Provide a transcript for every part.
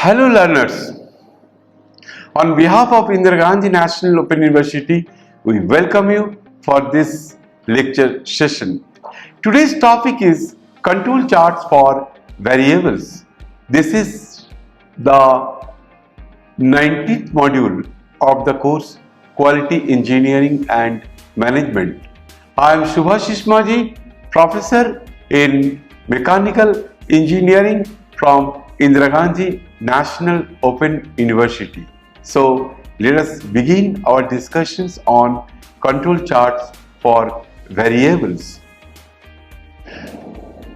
Hello learners, on behalf of Indira Gandhi National Open University, we welcome you for this lecture session. Today's topic is control charts for variables. This is the 19th module of the course Quality Engineering and Management. I am Subhashish Maji, professor in Mechanical Engineering from Indira Gandhi National Open University. So let us begin our discussions on control charts for variables.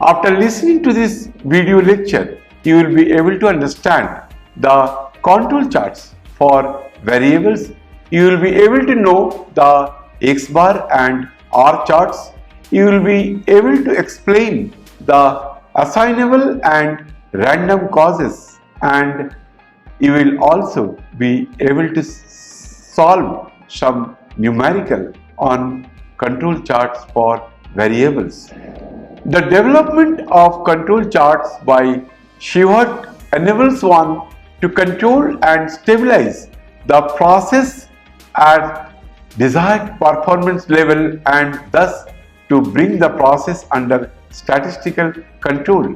After listening to this video lecture, you will be able to understand the control charts for variables. You will be able to know the X bar and R charts. You will be able to explain the assignable and random causes, and you will also be able to solve some numerical on control charts for variables. The development of control charts by Shewhart enables one to control and stabilize the process at desired performance level and thus to bring the process under statistical control.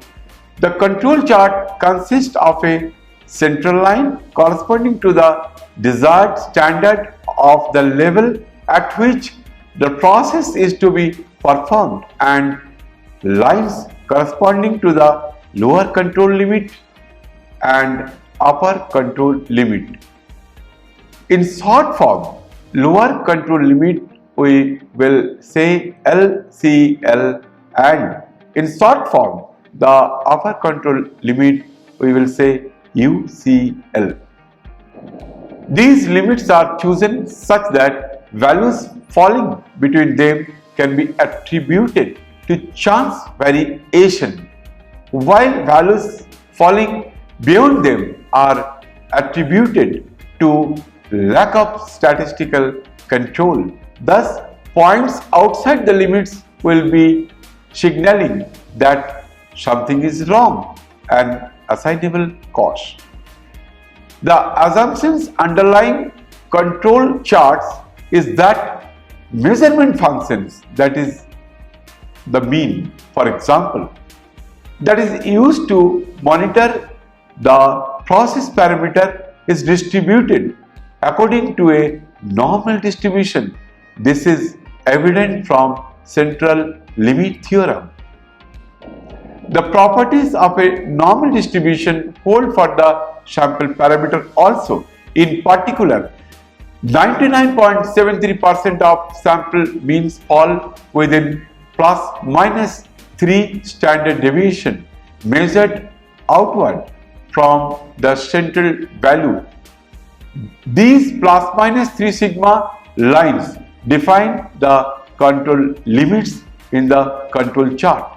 The control chart consists of a central line corresponding to the desired standard of the level at which the process is to be performed and lines corresponding to the lower control limit and upper control limit. In short form, lower control limit we will say LCL, and in short form the upper control limit we will say UCL. These limits are chosen such that values falling between them can be attributed to chance variation, while values falling beyond them are attributed to lack of statistical control. Thus, points outside the limits will be signaling that something is wrong, an assignable cause. The assumptions underlying control charts is that measurement functions, that is the mean, for example, that is used to monitor the process parameter is distributed according to a normal distribution. This is evident from central limit theorem. The properties of a normal distribution hold for the sample parameter also. In particular, 99.73% of sample means fall within plus minus 3 standard deviation measured outward from the central value. These plus minus 3 sigma lines define the control limits in the control chart.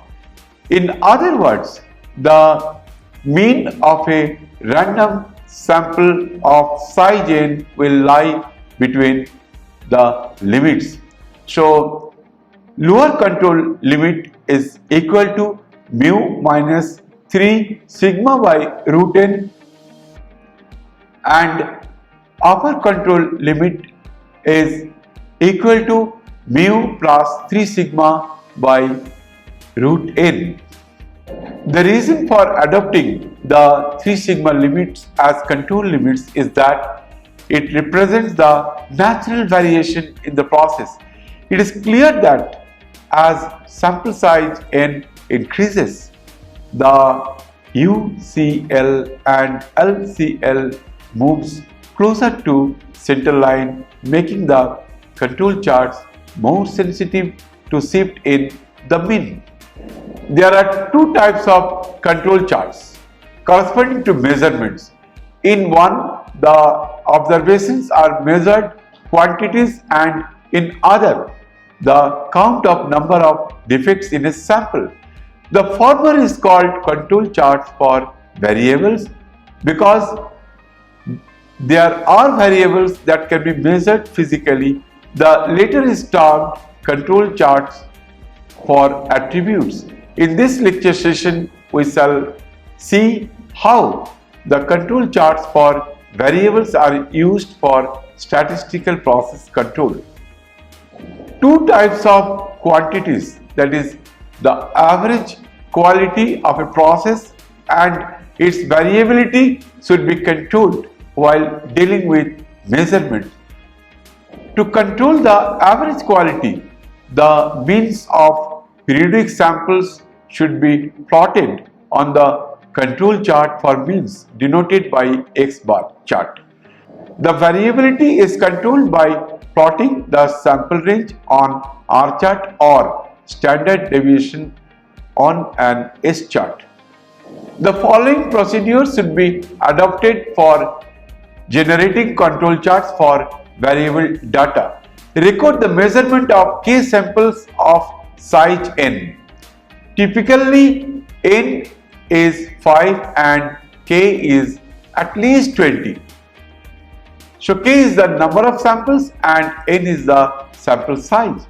In other words, the mean of a random sample of size n will lie between the limits. So, lower control limit is equal to mu minus 3 sigma by root n, and upper control limit is equal to mu plus 3 sigma by root n. The reason for adopting the 3 sigma limits as control limits is that it represents the natural variation in the process. It is clear that as sample size n increases, the UCL and LCL moves closer to center line, making the control charts more sensitive to shift in the mean. There are two types of control charts corresponding to measurements. In one, the observations are measured quantities, and in other, the count of number of defects in a sample. The former is called control charts for variables because there are variables that can be measured physically. The latter is termed control charts for attributes. In this lecture session, we shall see how the control charts for variables are used for statistical process control. Two types of quantities, that is the average quality of a process and its variability, should be controlled while dealing with measurement. To control the average quality, the means of periodic samples should be plotted on the control chart for means denoted by X bar chart. The variability is controlled by plotting the sample range on R chart or standard deviation on an S chart. The following procedures should be adopted for generating control charts for variable data. Record the measurement of K samples of size n. Typically, n is 5 and K is at least 20. So K is the number of samples and n is the sample size.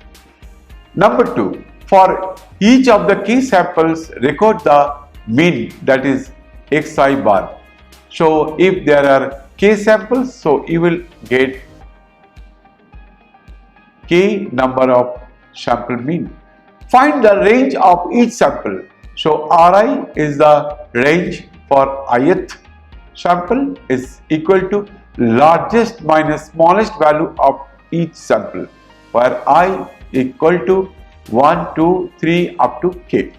Number 2. For each of the K samples, record the mean, that is Xi bar. So if there are K samples, so you will get K number of sample mean. Find the range of each sample. So Ri is the range for ith sample is equal to largest minus smallest value of each sample, where I equal to 1, 2, 3 up to K.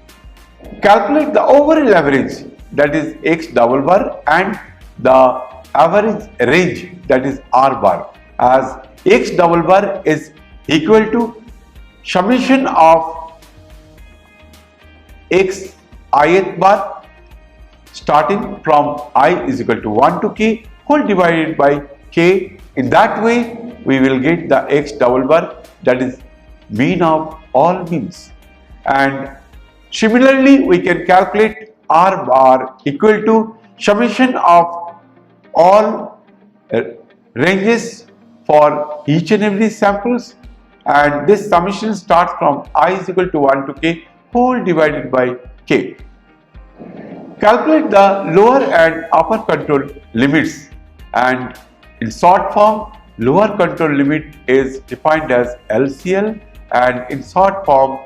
Calculate the overall average, that is X double bar, and the average range, that is R bar, as X double bar is equal to summation of X ith bar starting from I is equal to 1 to K whole divided by K. In that way we will get the X double bar, that is mean of all means. And similarly we can calculate R bar equal to summation of all ranges for each and every samples, and this summation starts from I is equal to 1 to K whole divided by K. Calculate the lower and upper control limits, and in short form lower control limit is defined as LCL and in short form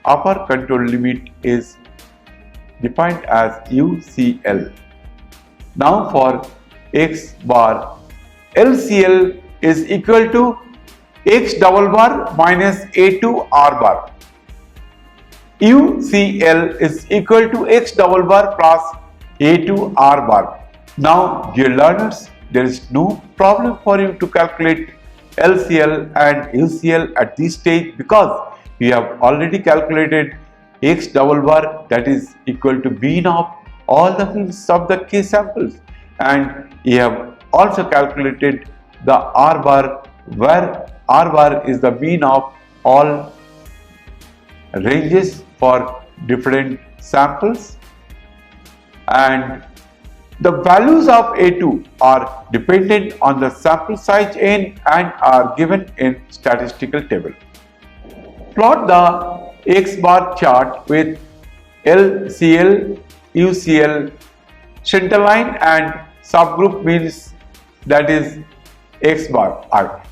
upper control limit is defined as UCL. Now for X bar, LCL is equal to X double bar minus A2 R bar. UCL is equal to X double bar plus A2 R bar. Now dear learners, there is no problem for you to calculate LCL and UCL at this stage because we have already calculated X double bar, that is equal to mean of all the means of the K samples, and we have also calculated the R bar, where R bar is the mean of all ranges for different samples, and the values of A2 are dependent on the sample size n and are given in statistical table. Plot the X bar chart with LCL, UCL, center line and subgroup means, that is X bar I.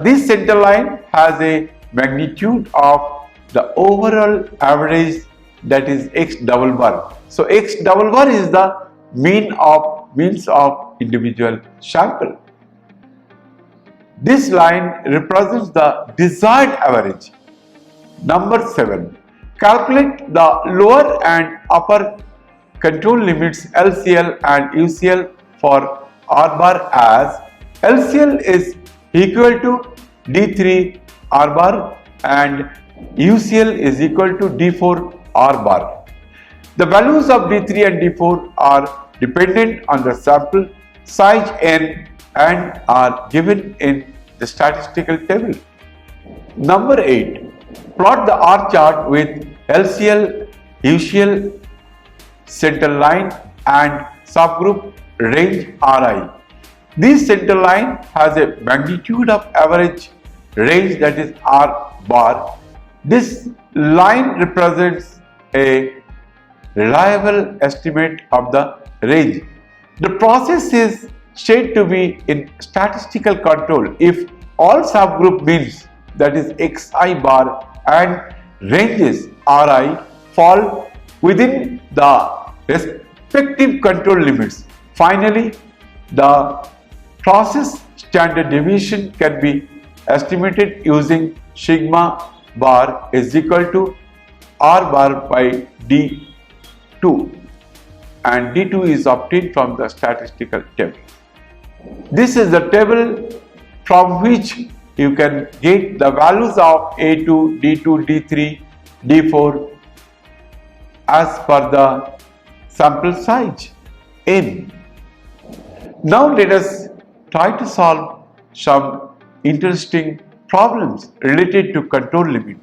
This center line has a magnitude of the overall average, that is X double bar. So X double bar is the means of individual sample. This line represents the desired average. Number 7. Calculate the lower and upper control limits LCL and UCL for R bar as LCL is equal to D3 R bar and UCL is equal to D4 R bar. The values of D3 and D4 are dependent on the sample size n and are given in the statistical table. Number 8. Plot the R chart with LCL, UCL, center line and subgroup range Ri. This center line has a magnitude of average range, that is R bar. This line represents a reliable estimate of the range. The process is said to be in statistical control if all subgroup means, that is xi bar, and ranges ri fall within the respective control limits. Finally, the process standard deviation can be estimated using sigma bar is equal to r bar by d2, and d2 is obtained from the statistical table. This is the table from which you can get the values of A2, D2, D3, D4 as per the sample size n. Now let us try to solve some interesting problems related to control limit.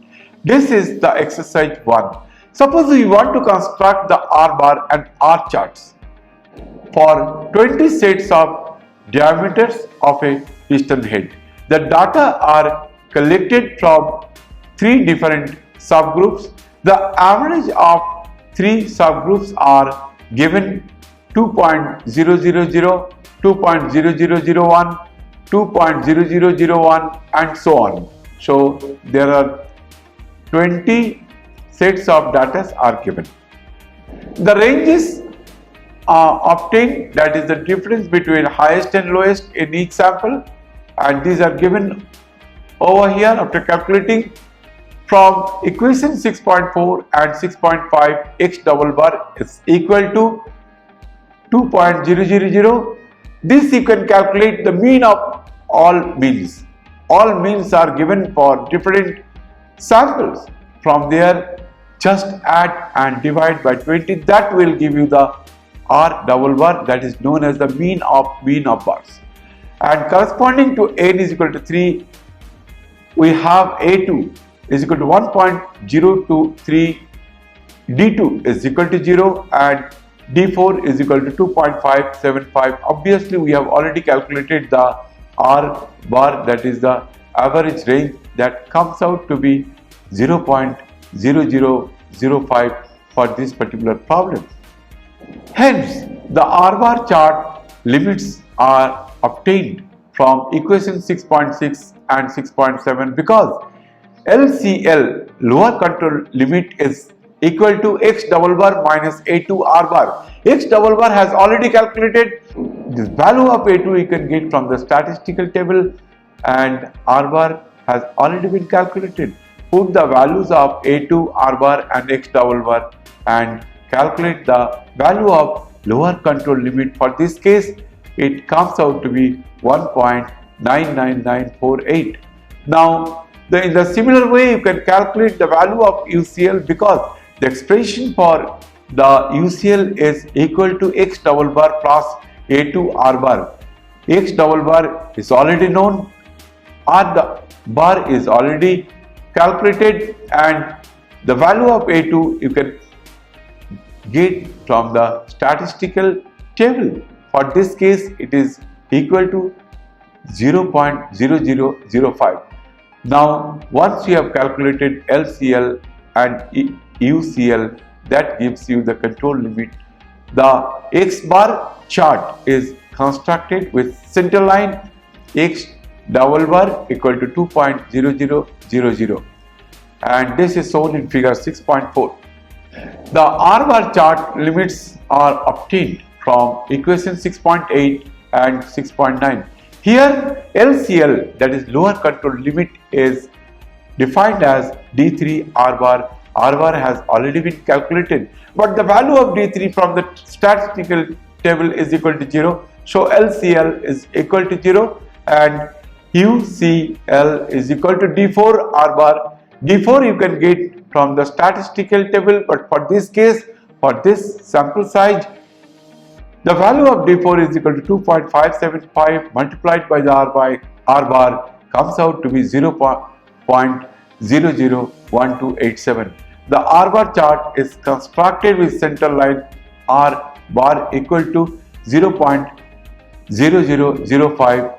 This is the exercise 1. Suppose we want to construct the R bar and R charts for 20 sets of diameters of a piston head. The data are collected from 3 different subgroups. The average of 3 subgroups are given 2.000, 2.0001, 2.0001 and so on. So there are 20 sets of data are given. The ranges obtained, that is the difference between highest and lowest in each sample, and these are given over here after calculating from equation 6.4 and 6.5. X double bar is equal to 2.000. This you can calculate the mean of all means. All means are given for different samples. From there, just add and divide by 20. That will give you the R double bar, that is known as the mean of bars. And corresponding to n is equal to 3, we have A2 is equal to 1.023, D2 is equal to 0, and D4 is equal to 2.575. Obviously, we have already calculated the R bar, that is the average range, that comes out to be 0.0005 for this particular problem. Hence, the R bar chart limits are obtained from equation 6.6 and 6.7 because LCL, lower control limit, is equal to X double bar minus A2 R bar. X double bar has already calculated. This value of A2 you can get from the statistical table, and R bar has already been calculated. Put the values of A2, R bar and X double bar and calculate the value of lower control limit. For this case, it comes out to be 1.99948. Now, in the similar way, you can calculate the value of UCL because the expression for the UCL is equal to X double bar plus A2 R bar. X double bar is already known, R bar is already calculated, and the value of A2 you can get from the statistical table. For this case, it is equal to 0.0005. Now, once you have calculated LCL and UCL, that gives you the control limit. The X bar chart is constructed with center line X double bar equal to 2.0000, and this is shown in figure 6.4. The R bar chart limits are obtained from equation 6.8 and 6.9. Here LCL, that is lower control limit, is defined as D3 R bar. R bar has already been calculated, but the value of D3 from the statistical table is equal to 0. So LCL is equal to 0 and UCL is equal to D4 R bar. D4 you can get from the statistical table, but for this case, for this sample size, the value of D4 is equal to 2.575 multiplied by the R bar comes out to be 0.001287. The R bar chart is constructed with center line R bar equal to 0.0005,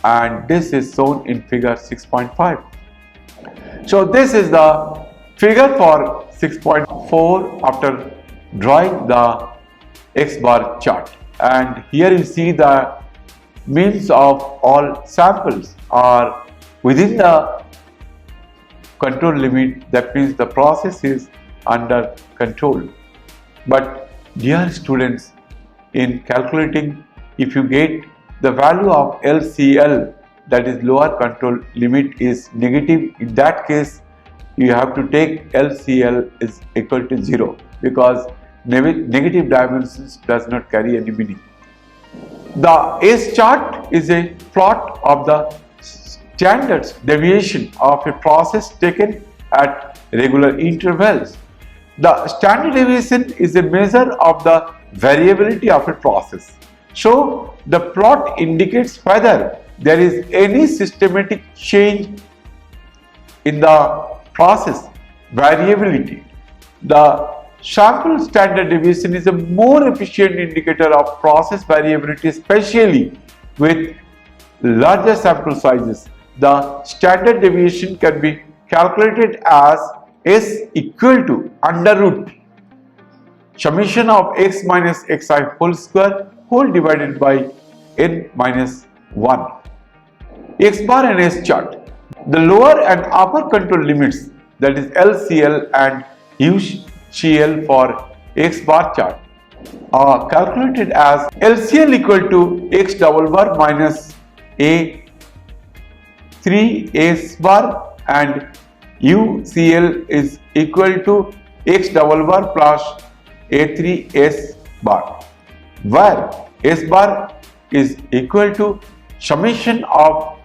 and this is shown in figure 6.5. So this is the figure for 6.4 after drawing the X bar chart, and here you see the means of all samples are within the control limit. That means the process is under control. But dear students, in calculating, if you get the value of LCL, that is lower control limit, is negative, in that case you have to take LCL is equal to 0, because negative dimensions does not carry any meaning. The S chart is a plot of the standard deviation of a process taken at regular intervals. The standard deviation is a measure of the variability of a process. So the plot indicates whether there is any systematic change in the process variability. The sample standard deviation is a more efficient indicator of process variability, especially with larger sample sizes. The standard deviation can be calculated as S equal to under root summation of x minus xi whole square whole divided by n minus 1. X bar and S chart. The lower and upper control limits, that is LCL and UCL for X bar chart, are calculated as LCL equal to x double bar minus a 3 S bar and UCL is equal to x double bar plus a3 S bar, where S bar is equal to summation of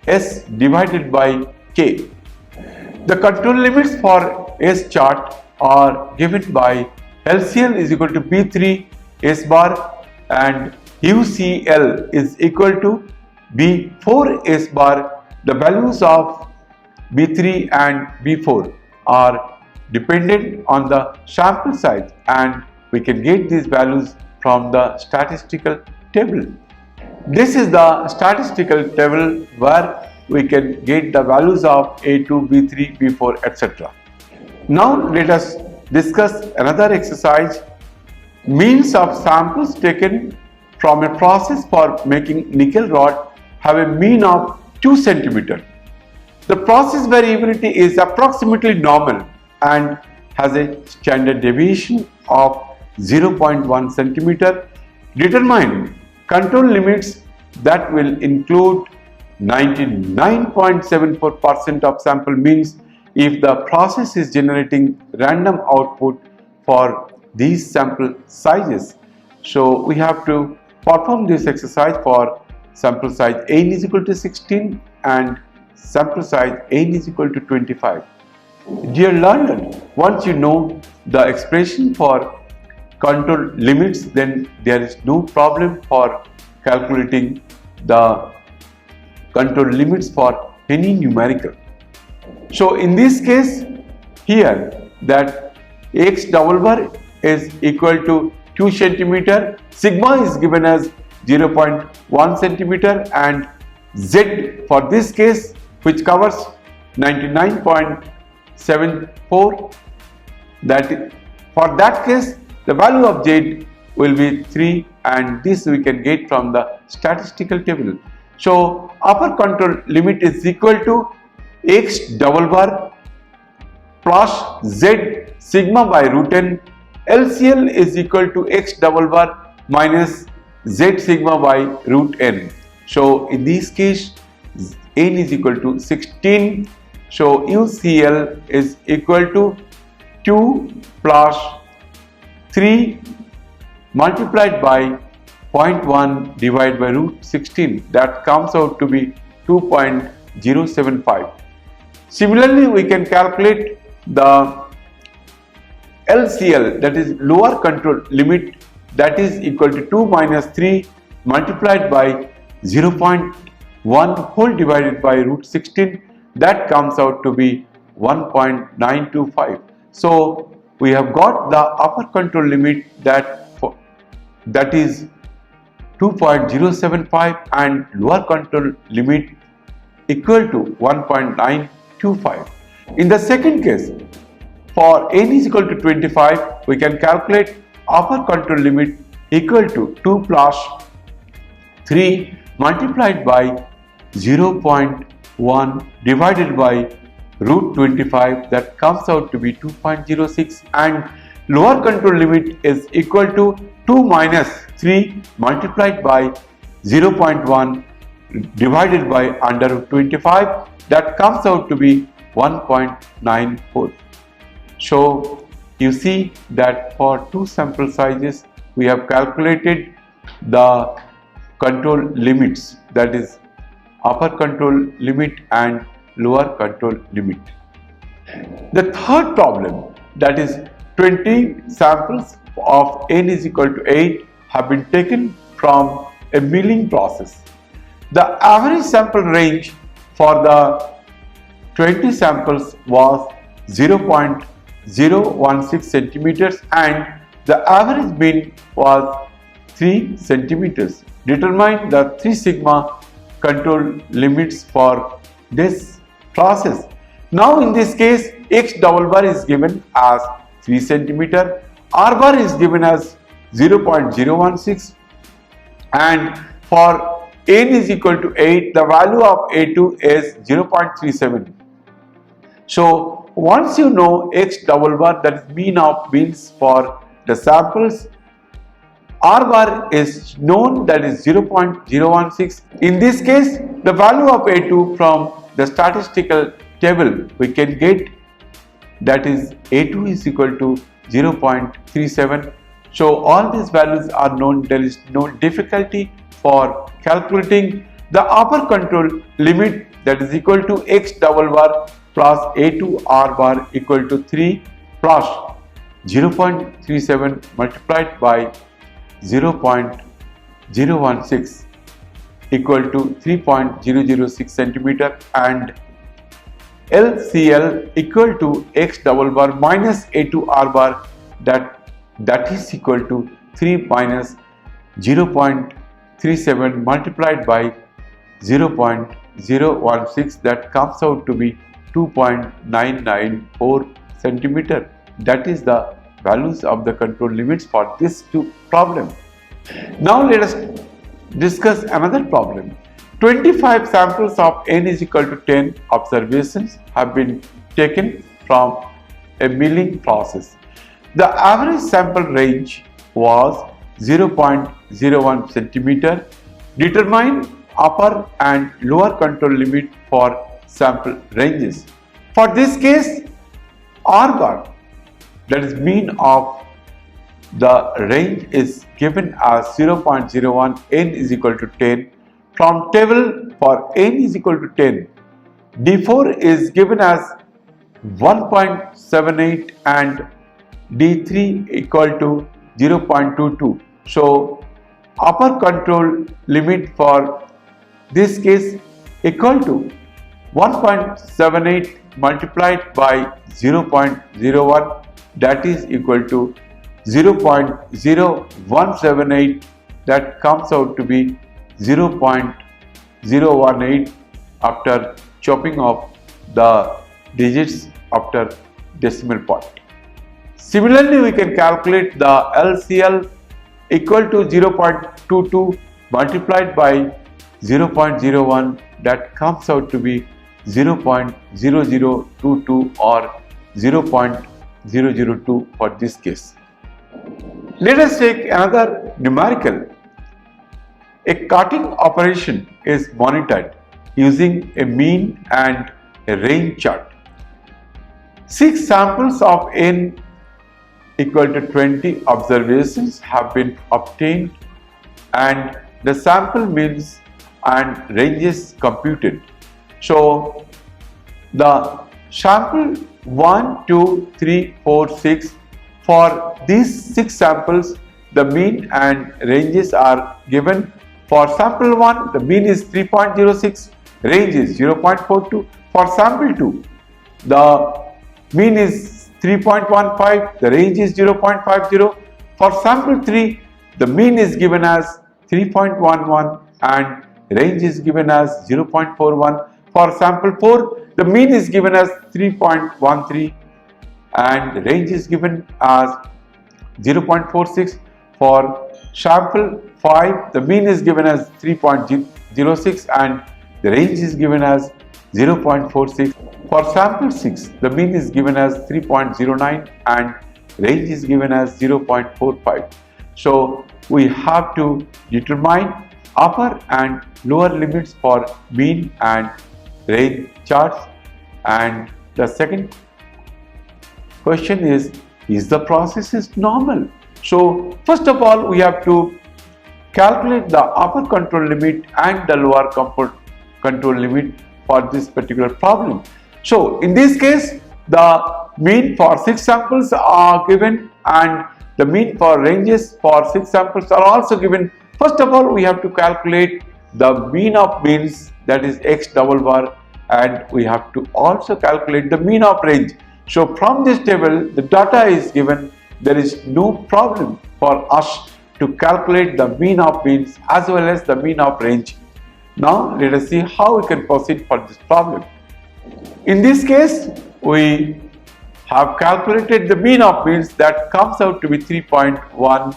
S divided by K. The control limits for S chart are given by LCL is equal to B3 S bar and UCL is equal to B4 S bar. The values of B3 and B4 are dependent on the sample size, and we can get these values from the statistical table. This is the statistical table where we can get the values of A2, B3, B4, etc. Now let us discuss another exercise. Means of samples taken from a process for making nickel rod have a mean of 2 cm. The process variability is approximately normal and has a standard deviation of 0.1 cm. Determine control limits that will include 99.74% of sample means if the process is generating random output for these sample sizes. So we have to perform this exercise for sample size n is equal to 16 and sample size n is equal to 25. Dear learner, once you know the expression for control limits, then there is no problem for calculating the control limits for any numerical. So in this case here, that x double bar is equal to 2 cm, sigma is given as 0.1 cm and z for this case, which covers 99.74, that for that case the value of z will be 3, and this we can get from the statistical table. So upper control limit is equal to x double bar plus z sigma by root n. LCL is equal to x double bar minus z sigma by root n. So in this case n is equal to 16. So UCL is equal to 2 plus 3 multiplied by 0.1 divided by root 16, that comes out to be 2.075. Similarly, we can calculate the LCL, that is lower control limit, that is equal to 2 minus 3 multiplied by 0.1 whole divided by root 16, that comes out to be 1.925. So we have got the upper control limit that is 2.075 and lower control limit equal to 1.925. In the second case, For n is equal to 25, we can calculate upper control limit equal to 2 plus 3 multiplied by 0.1 divided by root 25, that comes out to be 2.06, and lower control limit is equal to 2 minus 3 multiplied by 0.1 divided by under root 25, that comes out to be 1.94. So you see that for two sample sizes we have calculated the control limits, that is upper control limit and lower control limit. The third problem, that is 20 samples of n is equal to 8 have been taken from a milling process. The average sample range for the 20 samples was 0.016 centimeters and the average mean was 3 centimeters. Determine the 3 sigma control limits for this process. Now in this case, x double bar is given as 3 centimeter, r bar is given as 0.016, and for n is equal to 8, the value of A2 is 0.37. So once you know x double bar, that is mean of means for the samples, r bar is known, that is 0.016. In this case, the value of A2 from the statistical table we can get, that is A2 is equal to 0.37. So all these values are known. There is no difficulty for calculating the upper control limit, that is equal to x double bar plus A2 r bar equal to 3 plus 0.37 multiplied by 0.016 equal to 3.006 centimeter, and LCL equal to x double bar minus A2 r bar, that is equal to 3 minus 0.37 multiplied by 0.016, that comes out to be 2.994 centimeter. That is the values of the control limits for this two problem. Now let us discuss another problem. 25 samples of n is equal to 10 observations have been taken from a milling process. The average sample range was 0.01 centimeter. Determine upper and lower control limit for sample ranges. For this case, R bar, that is mean of the range, is given as 0.01, n is equal to 10. From table for n is equal to 10, D4 is given as 1.78 and D3 equal to 0.22. So upper control limit for this case equal to 1.78 multiplied by 0.01, that is equal to 0.0178, that comes out to be 0.018 after chopping off the digits after decimal point. Similarly, we can calculate the LCL equal to 0.22 multiplied by 0.01, that comes out to be 0.0022 or 0.002 for this case. Let us take another numerical. A cutting operation is monitored using a mean and a range chart. 6 samples of n equal to 20 observations have been obtained and the sample means and ranges computed. So the sample 1, 2, 3, 4, 6, for these 6 samples the mean and ranges are given. For sample 1 the mean is 3.06, range is 0.42. For sample 2 the mean is 3.15, the range is 0.50. For sample 3 the mean is given as 3.11 and range is given as 0.41. For sample 4 the mean is given as 3.13 and the range is given as 0.46. For sample 5, the mean is given as 3.06 and the range is given as 0.46. For sample 6, the mean is given as 3.09 and range is given as 0.45. So we have to determine upper and lower limits for mean and range charts. And the second question is the process is normal? So first of all, we have to calculate the upper control limit and the lower control limit for this particular problem. So in this case, the mean for 6 samples are given and the mean for ranges for 6 samples are also given. First of all, we have to calculate the mean of means, that is X double bar, and we have to also calculate the mean of range. So from this table, the data is given. There is no problem for us to calculate the mean of means as well as the mean of range. Now let us see how we can proceed for this problem. In this case, we have calculated the mean of means, that comes out to be 3.1.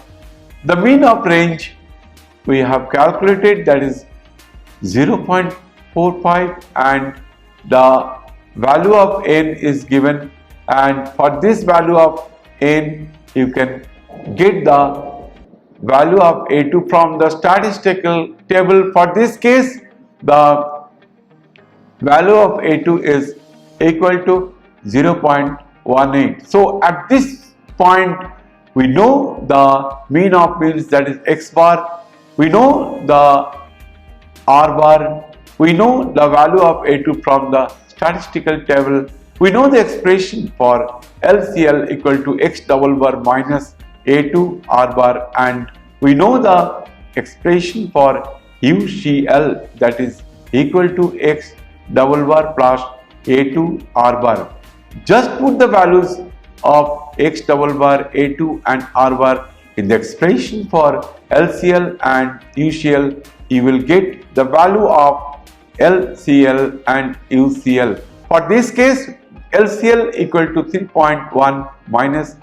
The mean of range we have calculated, that is 0.45, and the value of n is given, and for this value of n you can get the value of A2 from the statistical table. For this case, the value of A2 is equal to 0.18. So at this point, we know the mean of means, that is X bar, we know the R bar, we know the value of A2 from the statistical table, we know the expression for LCL equal to X double bar minus A2 R bar, and we know the expression for UCL, that is equal to X double bar plus A2 R bar. Just put the values of X double bar, A2 and R bar in the expression for LCL and UCL. You will get the value of LCL and UCL. For this case, LCL equal to 3.1 minus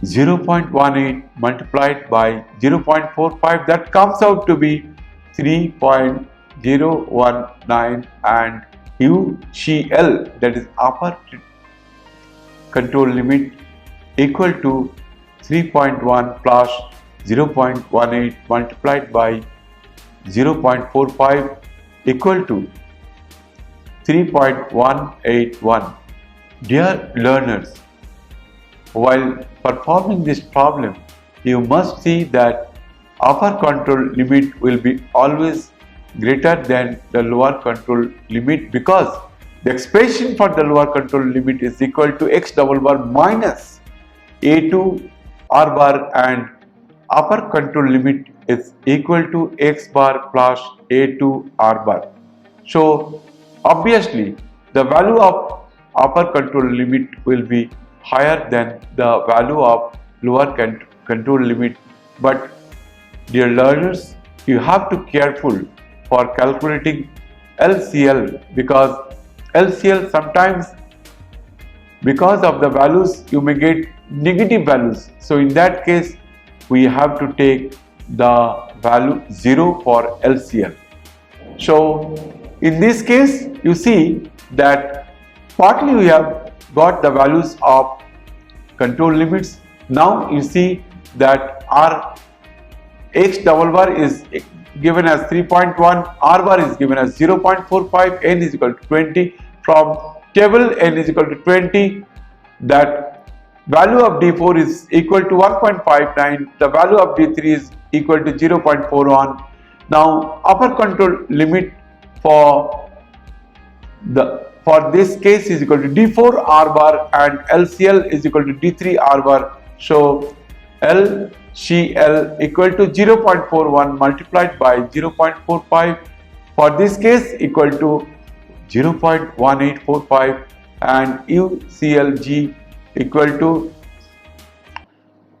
0.18 multiplied by 0.45, that comes out to be 3.019, and UCL, that is upper control limit, equal to 3.1 plus 0.18 multiplied by 0.45 equal to 3.181. Dear learners, while performing this problem, you must see that upper control limit will be always greater than the lower control limit, because the expression for the lower control limit is equal to X double bar minus A2 R bar, and upper control limit is equal to X bar plus A2 R bar. So obviously the value of upper control limit will be higher than the value of lower control limit. But dear learners, you have to be careful for calculating LCL, because LCL sometimes, because of the values, you may get negative values. So in that case, we have to take the value 0 for LCL. So in this case, you see that partly we have got the values of control limits. Now you see that our X double bar is given as 3.1, R bar is given as 0.45, N is equal to 20. From table N is equal to 20, that value of D4 is equal to 1.59, the value of D3 is equal to 0.41. Now upper control limit for this case is equal to D4 R bar and LCL is equal to D3 R bar. So LCL equal to 0.41 multiplied by 0.45, for this case equal to 0.1845, and UCLG equal to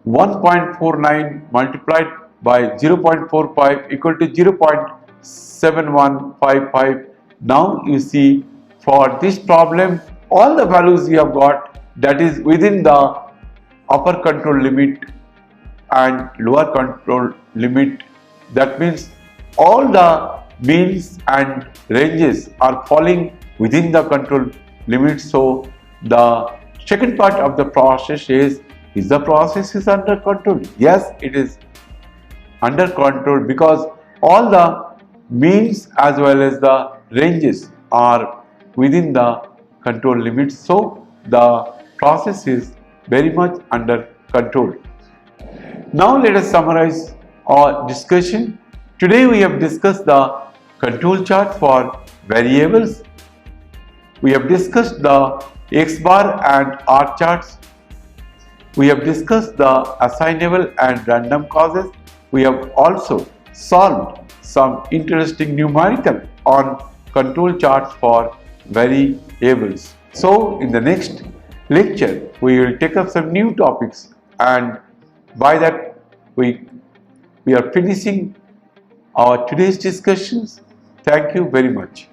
1.49 multiplied by 0.45 equal to 0.7155. Now you see, for this problem all the values you have got that is within the upper control limit and lower control limit. That means all the means and ranges are falling within the control limit. So the second part of the process is the process is under control? Yes, it is under control because all the means as well as the ranges are within the control limits. So the process is very much under control. Now let us summarize our discussion. Today we have discussed the control chart for variables. We have discussed the X bar and R charts. We have discussed the assignable and random causes. We have also solved some interesting numerical on control charts for variables. So in the next lecture we will take up some new topics, and by that we are finishing our today's discussions. Thank you very much.